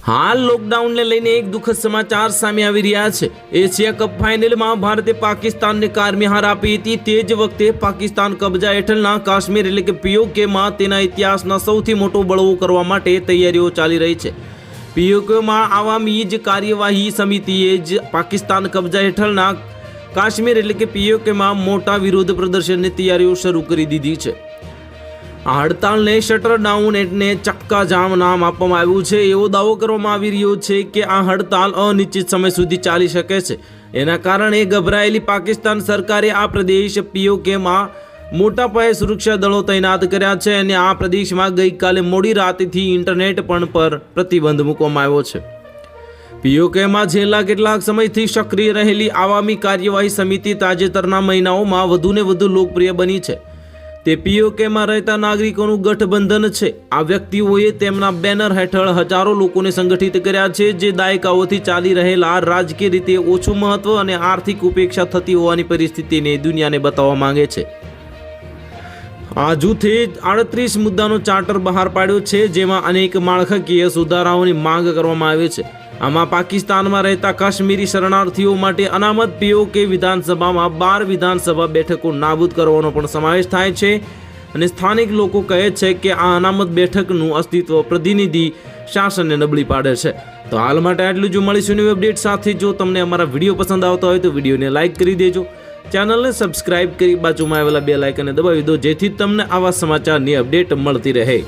હાલ લોકડાઉનને લઈને એક દુઃખદ સમાચાર સામે આવી રહ્યા છે। એશિયા કપ ફાઇનલમાં ભારતે પાકિસ્તાનને કારમી હાર આપી હતી। તે જ વખતે પાકિસ્તાન કબજા હેઠળના કાશ્મીર એટલે કે પીઓકેમાં તેના ઇતિહાસના સૌથી મોટો બળવો કરવા માટે તૈયારીઓ ચાલી રહી છે। પીઓકેમાં આવામી જ કાર્યવાહી સમિતિએ જ પાકિસ્તાન કબજા હેઠળના કાશ્મીર એટલે કે પીઓકેમાં મોટા વિરોધ પ્રદર્શનની તૈયારીઓ શરૂ કરી દીધી છે। આ હડતાલને શટર ડાઉન એટલે ચક્કા જામ નામ આપવામાં આવ્યું છે। એવો દાવો કરવામાં આવી રહ્યો છે કે આ હડતાલ અનિશ્ચિત સમય સુધી ચાલી શકે છે। એના કારણે ગભરાયેલી પાકિસ્તાન સરકારે આ પ્રદેશ પીઓકેમાં મોટા પાયે સુરક્ષા દળો તૈનાત કર્યા છે અને આ પ્રદેશમાં ગઈકાલે મોડી રાતથી ઇન્ટરનેટ પણ પર પ્રતિબંધ મૂકવામાં આવ્યો છે। પીઓકેમાં છેલ્લા કેટલાક સમયથી સક્રિય રહેલી આવામી કાર્યવાહી સમિતિ તાજેતરના મહિનાઓમાં વધુને વધુ લોકપ્રિય બની છે। તે પીઓકેમાં રહેતા નાગરિકોનું ગઠબંધન છે। આ વ્યક્તિઓએ તેમના બેનર હેઠળ હજારો લોકોને સંગઠિત કર્યા છે, જે દાયકાઓથી ચાલી રહેલા રાજકીય રીતે ઓછું મહત્વ અને આર્થિક ઉપેક્ષા થતી હોવાની પરિસ્થિતિને દુનિયાને બતાવવા માંગે છે। આ જૂથે 38 મુદ્દાનો ચાર્ટર બહાર પાડ્યો છે, જેમાં અનેક માળખાકીય સુધારાઓની માંગ કરવામાં આવી છે। આમાં પાકિસ્તાનમાં રહેતા કાશ્મીરી શરણાર્થીઓ માટે અનામત પીઓકે વિધાનસભામાં 12 વિધાનસભા બેઠકો નાબૂદ કરવાનો પણ સમાવેશ થાય છે અને સ્થાનિક લોકો કહે છે કે આ અનામત બેઠકનું અસ્તિત્વ પ્રતિનિધિ શાસનને નબળી પાડે છે। તો હાલ માટે આટલું જ। મળીશું નવી અપડેટ સાથે। જો તમને અમારા વિડીયો પસંદ આવતા હોય તો વિડીયોને લાઇક કરી દેજો, ચેનલને સબસ્ક્રાઇબ કરી બાજુમાં આવેલા બેલ આઇકનને દબાવી દો, જેથી તમને આવા સમાચારની અપડેટ મળતી રહે।